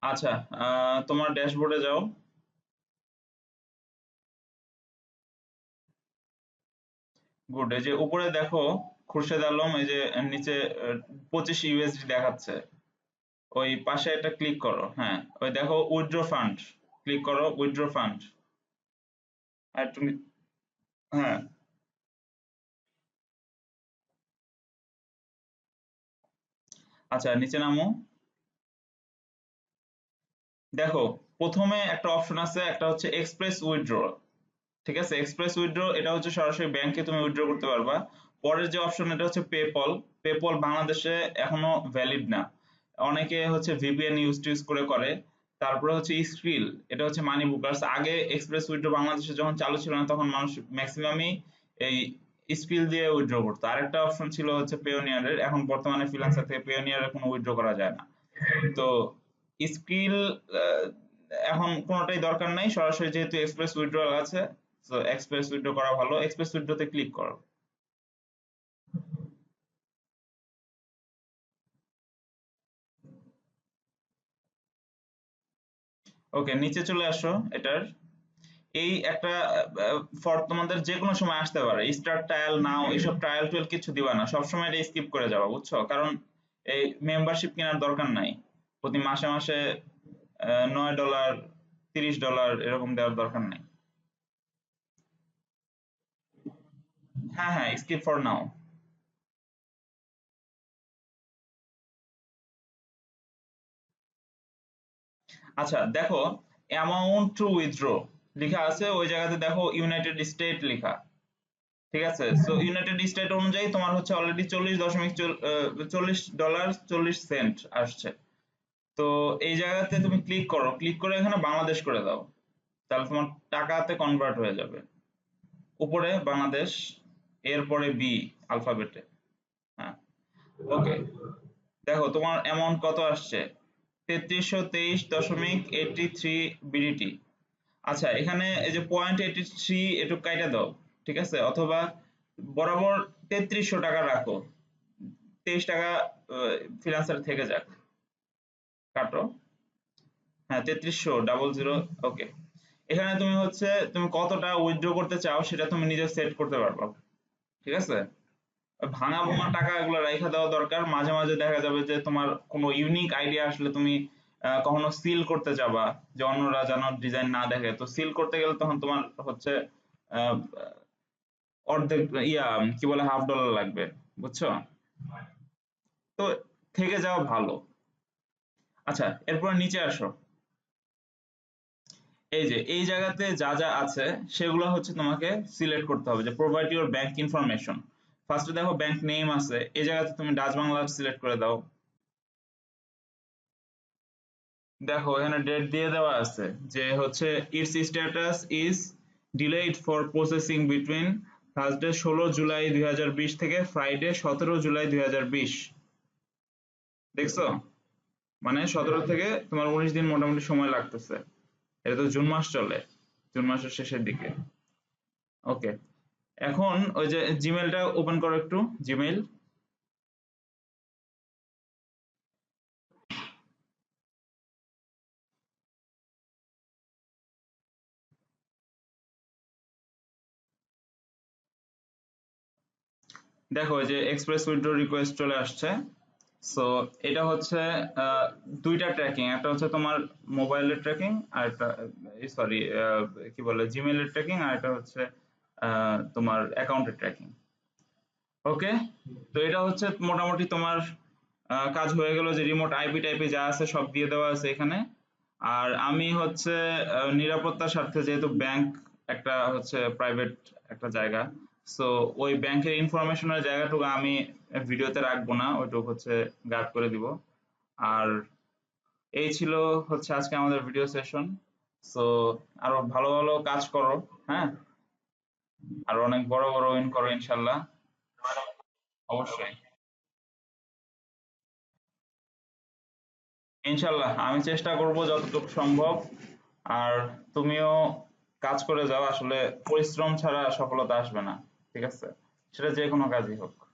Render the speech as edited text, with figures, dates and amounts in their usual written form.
আচ্ছা, তোমার ড্যাশবোর্ডে যাও। গুড। এই যে উপরে দেখো খুরশেদ আলম, এই যে নিচে 25 USD দেখাচ্ছে। ওই পাশে একটা ক্লিক করো। হ্যাঁ, ওই দেখো উইথড্র ফান্ড, ক্লিক করো উইথড্র ফান্ড। আর তুমি, হ্যাঁ আচ্ছা নিচে নামো। দেখো প্রথমে একটা অপশন আছে, একটা হচ্ছে এক্সপ্রেস উইথড্র। ঠিক আছে, এক্সপ্রেস উইথড্র এটা হচ্ছে সরাসরি ব্যাংকে তুমি উইথড্র করতে পারবা। পরের যে অপশন এটা হচ্ছে পেপল। পেপল বাংলাদেশে এখনো ভ্যালিড না, অনেকে হচ্ছে ভিপিএন ইউজ করে করে। তারপরে হচ্ছে স্ক্রিল, এটা হচ্ছে মানি বুকার্স। আগে এক্সপ্রেস উইথড্র বাংলাদেশে যখন চালু ছিল না তখন মানুষ ম্যাক্সিমামই এই স্ক্রিল দিয়ে উইথড্র করতো। আরেকটা অপশন ছিল হচ্ছে পেওনিয়ারের, এখন বর্তমানে ফ্রিল্যান্সার থেকে পেওনিয়ারের কোনো উইথড্র করা যায় না। তো স্কিল এখন কোনোটাই দরকার নাই, সরাসরি যেহেতু এক্সপ্রেস উইথড্রয়াল আছে, তো এক্সপ্রেস উইথড্র করা ভালো। এক্সপ্রেস উইথড্রতে ক্লিক করো। ওকে, নিচে চলে আসো। এটার এই একটা ফর তোমাদের যে কোনো সময় আসতে পারে, স্টার্ট ট্রায়াল নাও, এইসব ট্রায়াল টুয়াল কিছু দিবা না, সবসময় এটা স্কিপ করে যাবা, বুঝছো? কারণ এই মেম্বারশিপ কেনার দরকার নাই। প্রতি মাসে মাসে $9, $30 এরকম দেওয়ার দরকার নাই। হ্যাঁ হ্যাঁ, স্কিপ ফর নাও। আচ্ছা দেখো, অ্যামাউন্ট টু উইথড্র লেখা আছে, ওই জায়গাতে দেখো ইউনাইটেড স্টেট লেখা। ঠিক আছে, সো ইউনাইটেড স্টেট অনুযায়ী তোমার হচ্ছে অলরেডি 40.40 ডলার 40 সেন্ট আসছে। তো এই জায়গাতে তুমি ক্লিক করো, ক্লিক করে এখানে বাংলাদেশ করে দাও, তাহলে তোমার টাকাতে কনভার্ট হয়ে যাবে। উপরে বাংলাদেশ, এরপরে বি আলফাবেটে। হ্যাঁ, ওকে। দেখো তোমার অ্যামাউন্ট কত আসছে, 3323.83 বিডিটি। আচ্ছা, এখানে এই যে 0.83 একটু কাইটা দাও। ঠিক আছে, অথবা বরাবর 3300 টাকা রাখো, 23 টাকা ফ্রিল্যান্সার থেকে যাক। কাটো। হ্যাঁ, 3300 ওকে। এখানে তুমি হচ্ছে তুমি কতটা উইথড্র করতে চাও সেটা তুমি নিজে সেট করতে পারবা। ঠিক আছে, ভাঙা ভাঙা টাকা এগুলো রাইখা দেওয়া দরকার। মাঝে মাঝে দেখা যাবে যে তোমার কোনো ইউনিক আইডিয়া আসলে তুমি কখনো সিল করতে চাবা, যে অন্যরা যেন ডিজাইন না দেখে, তো সিল করতে গেলে তখন তোমার হচ্ছে আহ, অর্ধেক কি বলে $50 লাগবে, বুঝছো? তো থেকে যাওয়া ভালো। আচ্ছা, এরপর নিচে আসো। এই যে এই জায়গাতে যা যা আছে সেগুলো হচ্ছে তোমাকে সিলেক্ট করতে হবে, যে প্রোভাইড ইউর ব্যাংক ইনফরমেশন। ফার্স্টে দেখো ব্যাংক নেম আছে, এই জায়গাতে তুমি ডাচ বাংলা সিলেক্ট করে দাও। দেখো এখানে ডেট দিয়ে দেওয়া আছে, যে হচ্ছে it's status is delayed for processing between Thursday 16 July 2020 থেকে ফ্রাইডে 17 জুলাই 2020। দেখছো, মানে 17 থেকে তোমার 19 দিন মোটামুটি সময় লাগতেছে। এটা তো জুন মাস চলে, জুন মাসের শেষের দিকে। ওকে, এখন ওই যে জিমেলটা ওপেন করো একটু, জিমেল। দেখো এই যে এক্সপ্রেস উইথড্র রিকোয়েস্ট চলে আসছে। সো এটা হচ্ছে আহ, দুইটা ট্র্যাকিং, একটা হচ্ছে তোমার মোবাইলের ট্র্যাকিং, আর একটা সরি কি বলে জিমেলের ট্র্যাকিং, আর একটা হচ্ছে তোমার অ্যাকাউন্টের ট্র্যাকিং। ওকে, তো এটা হচ্ছে মোটামুটি তোমার কাজ হয়ে গেল, যে রিমোট আইপি টাইপে যা আছে সব দিয়ে দেওয়া আছে এখানে। আর আমি হচ্ছে নিরাপত্তার স্বার্থে, যেহেতু ব্যাংক একটা হচ্ছে প্রাইভেট একটা জায়গা, সো ওই ব্যাংকের ইনফরমেশনের জায়গাটুকু আমি ভিডিওতে রাখবো না, ওইটুকু হচ্ছে গার্ড করে দিব। আর এই ছিল হচ্ছে আজকে আমাদের ভিডিও সেশন। সো আরো ভালো ভালো কাজ করো। হ্যাঁ, আর অনেক বড় বড় উইন করো ইনশাল্লাহ। অবশ্যই, ইনশাল্লাহ আমি চেষ্টা করব যতটুকু সম্ভব। আর তুমিও কাজ করে যাও, আসলে পরিশ্রম ছাড়া সফলতা আসবে না। ঠিক আছে। সেটা যে কোনো কাজই হোক।